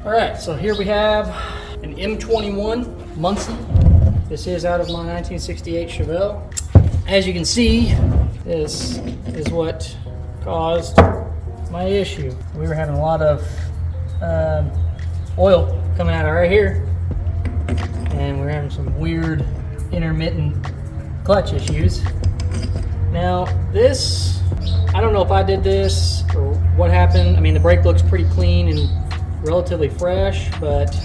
All right, so here we have an M21 Muncie. This is out of my 1968 Chevelle. As you can see, this is what caused my issue. We were having a lot of oil coming out of right here, and we're having some weird intermittent clutch issues. Now this, I don't know if I did this or what happened. I mean, the brake looks pretty clean and relatively fresh, but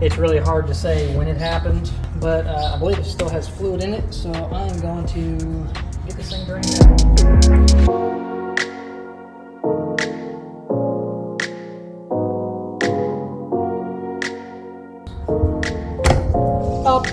it's really hard to say when it happened. But I believe it still has fluid in it, so I'm going to get this thing drained out. Up.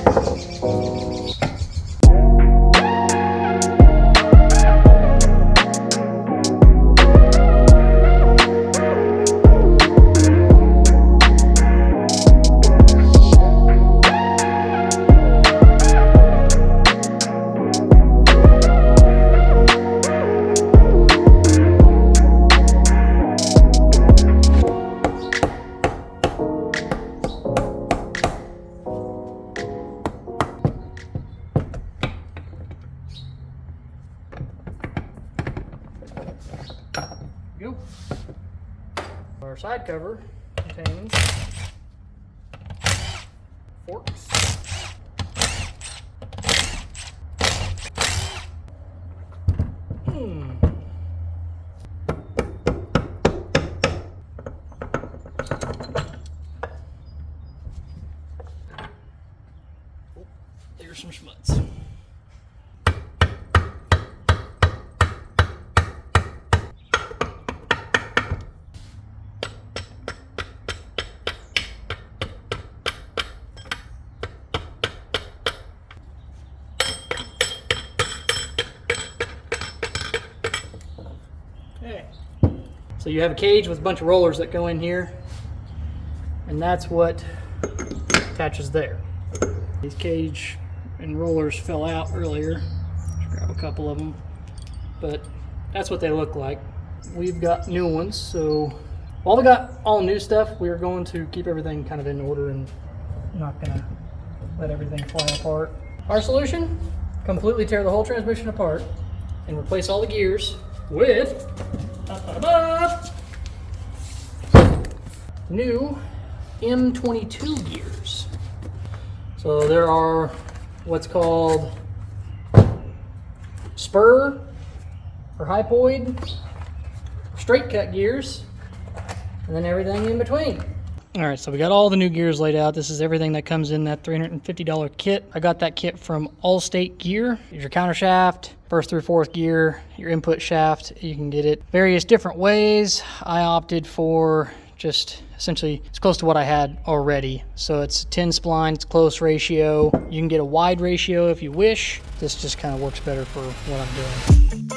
Go. Our side cover contains forks, there's some schmutz. Okay, so you have a cage with a bunch of rollers that go in here, and that's what attaches there. These cage and rollers fell out earlier. Just grab a couple of them, but that's what they look like. We've got new ones, so while we got all new stuff, we are going to keep everything kind of in order and not gonna let everything fly apart. Our solution: completely tear the whole transmission apart and replace all the gears with new M22 gears. So there are what's called spur or hypoid, straight cut gears, and then everything in between. All right, so we got all the new gears laid out. This is everything that comes in that $350 kit. I got that kit from Allstate Gear. Your counter shaft, first through fourth gear, your input shaft. You can get it various different ways. I opted for just essentially it's close to what I had already. So it's 10 spline, it's close ratio. You can get a wide ratio if you wish. This just kind of works better for what I'm doing.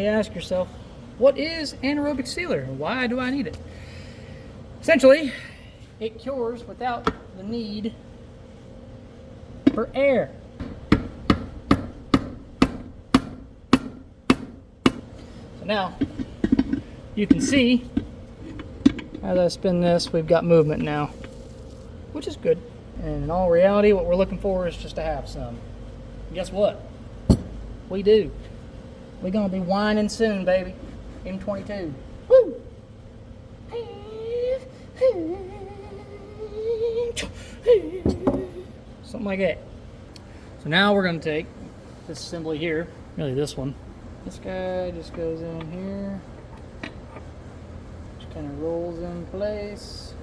Ask yourself, what is anaerobic sealer and why do I need it? Essentially, it cures without the need for air. So now you can see as I spin this, we've got movement now, which is good. And in all reality, what we're looking for is just to have some. And guess what? We do. We're gonna be whining soon, baby. M22. Woo! Something like that. So now we're gonna take this assembly here, really this one, This guy just goes in here, just kind of rolls in place.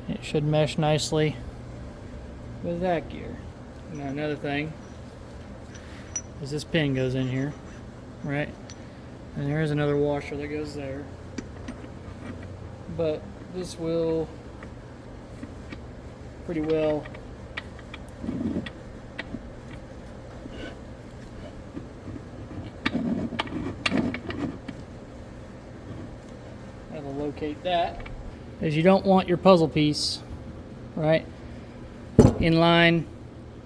It should mesh nicely with that gear. Now another thing is this pin goes in here, right? And there is another washer that goes there. But this will pretty well that'll locate that, is you don't want your puzzle piece, right, in line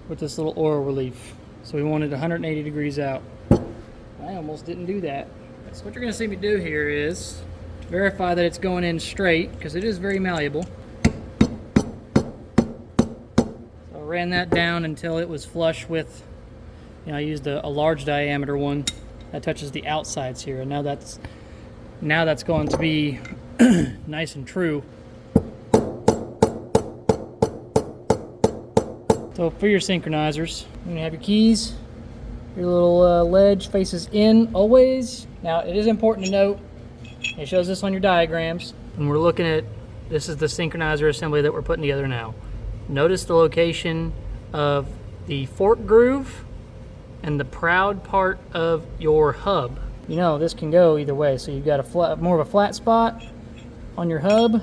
with this little oil relief. So we wanted 180 degrees out. I almost didn't do that. So what you're going to see me do here is verify that it's going in straight, because it is very malleable. So I ran that down until it was flush with, I used a large diameter one that touches the outsides here, and now that's going to be nice and true. So for your synchronizers, you're going to have your keys. Your little ledge faces in always. Now it is important to note, it shows this on your diagrams, and we're looking at, this is the synchronizer assembly that we're putting together now. Notice the location of the fork groove and the proud part of your hub. You know, this can go either way. So you've got a more of a flat spot on your hub,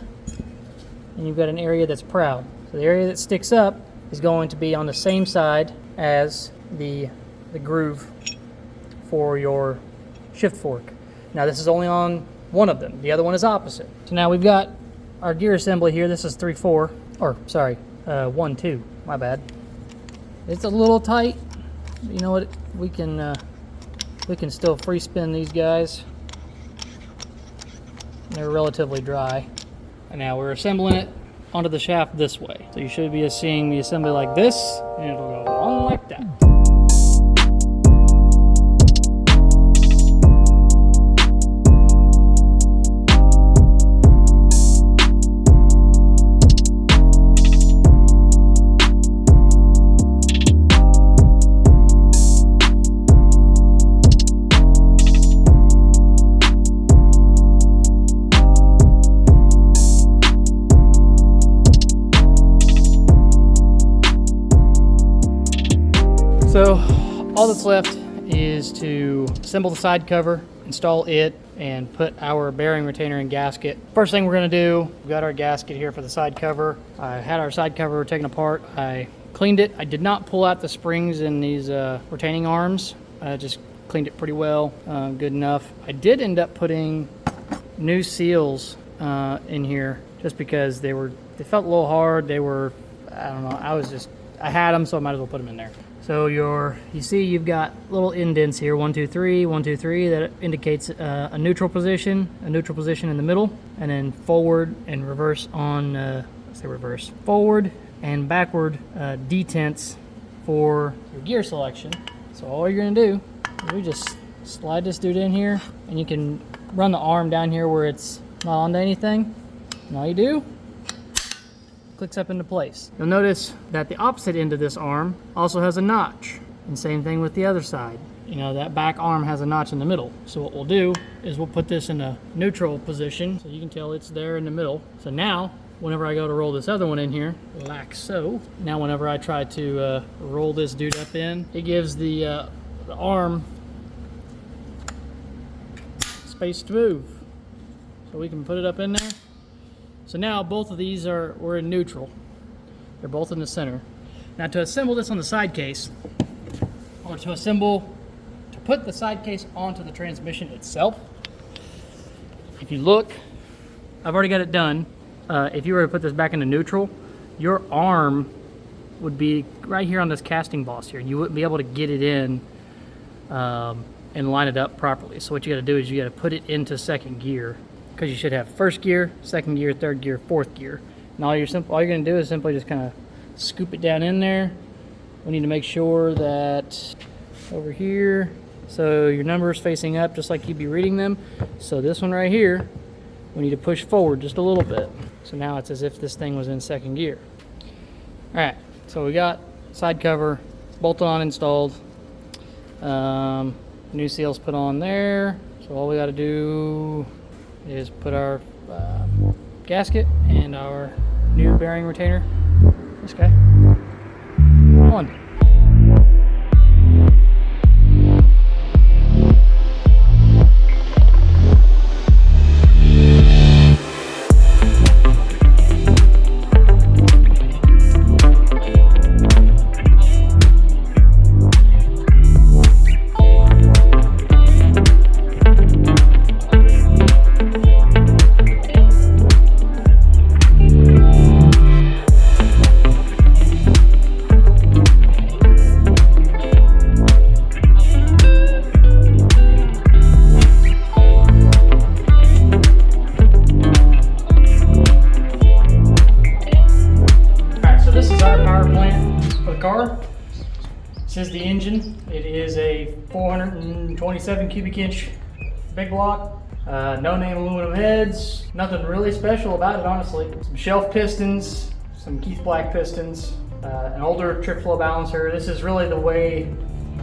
and you've got an area that's proud. So the area that sticks up is going to be on the same side as the groove for your shift fork. Now this is only on one of them. The other one is opposite. So now we've got our gear assembly here. This is 3/4, or sorry, 1/2. My bad. It's a little tight. You know what? We can still free spin these guys. They're relatively dry. And now we're assembling it onto the shaft this way. So you should be seeing the assembly like this, and it'll go on like that. So all that's left is to assemble the side cover, install it, and put our bearing retainer and gasket. First thing we're going to do, we've got our gasket here for the side cover. I had our side cover taken apart. I cleaned it. I did not pull out the springs in these retaining arms. I just cleaned it pretty well, good enough. I did end up putting new seals in here just because they felt a little hard. They were, I don't know, I had them, so I might as well put them in there. So you see you've got little indents here, 1, 2, 3, 1, 2, 3, that indicates a neutral position in the middle, and then forward and reverse on, let's say reverse, forward and backward detents for your gear selection. So all you're gonna do is we just slide this dude in here, and you can run the arm down here where it's not onto anything, and all you do, clicks up into place. You'll notice that the opposite end of this arm also has a notch, and same thing with the other side. You know, that back arm has a notch in the middle. So what we'll do is we'll put this in a neutral position, so you can tell it's there in the middle. So now, whenever I go to roll this other one in here, like so, now whenever I try to roll this dude up in, it gives the arm space to move. So we can put it up in there. So now both of these we're in neutral. They're both in the center. Now to assemble this on the side case, or to put the side case onto the transmission itself, if you look, I've already got it done. If you were to put this back into neutral, your arm would be right here on this casting boss here, and you wouldn't be able to get it in and line it up properly. So what you got to do is you got to put it into second gear, because you should have first gear, second gear, third gear, fourth gear. And all you're going to do is simply just kind of scoop it down in there. We need to make sure that over here, so your numbers facing up just like you'd be reading them. So this one right here, we need to push forward just a little bit. So now it's as if this thing was in second gear. All right, so we got side cover bolted on, installed. New seals put on there. So all we got to do is put our gasket and our new bearing retainer, this guy, on. This is the engine. It is a 427 cubic inch big block. No name aluminum heads. Nothing really special about it, honestly. Some shelf pistons, some Keith Black pistons, an older trip flow balancer. This is really the way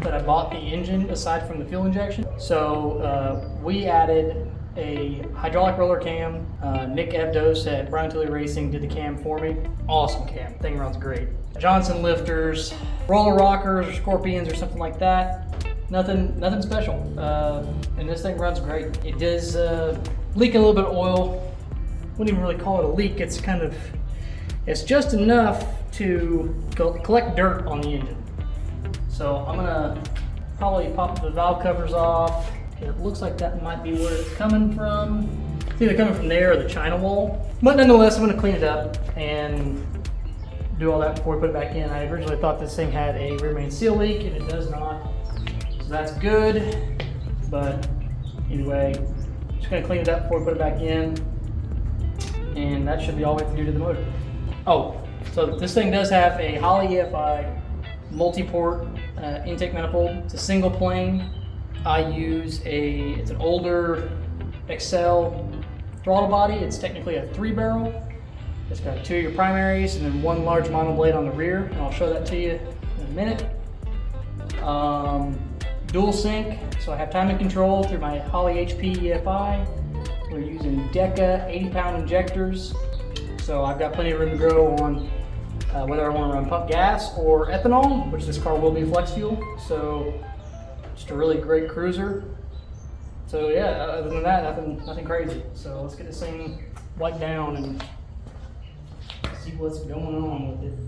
that I bought the engine aside from the fuel injection. So we added a hydraulic roller cam. Nick Evdos at Brian Tilley Racing did the cam for me. Awesome cam, thing runs great. Johnson lifters, roller rockers or scorpions or something like that. Nothing special. And this thing runs great. It does leak a little bit of oil. Wouldn't even really call it a leak. It's just enough to collect dirt on the engine. So I'm gonna probably pop the valve covers off. It looks like that might be where it's coming from. It's either coming from there or the china wall. But nonetheless, I'm gonna clean it up and do all that before we put it back in. I originally thought this thing had a rear main seal leak, and it does not. So that's good. But anyway, just gonna clean it up before we put it back in. And that should be all we have to do to the motor. Oh, so this thing does have a Holley EFI multi-port intake manifold. It's a single plane. I use it's an older Excel throttle body. It's technically a 3-barrel. It's got 2 of your primaries and then 1 large mono blade on the rear. And I'll show that to you in a minute. Dual sync, so I have timing control through my Holley HP EFI. We're using Deca 80-pound injectors. So I've got plenty of room to grow on whether I want to run pump gas or ethanol, which this car will be flex fuel. So just a really great cruiser. So yeah, other than that, nothing crazy. So let's get this thing wiped down and see what's going on with it.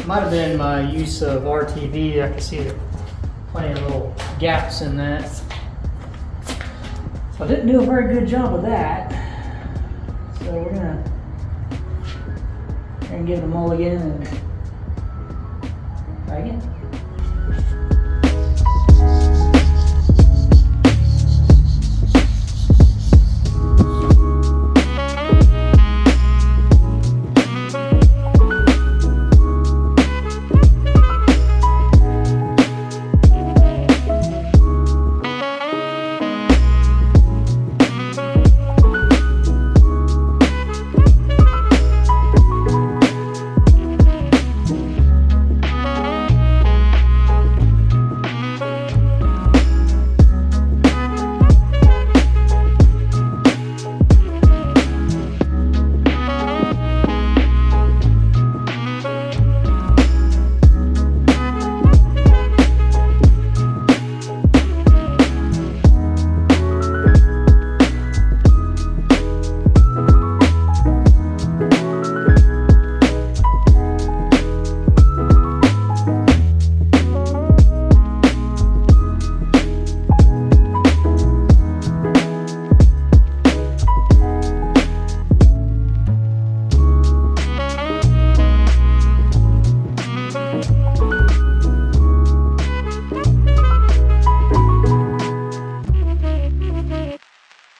Might have been my use of RTV. I can see plenty of little gaps in that. So I didn't do a very good job of that. So we're gonna give it a mulligan and try again.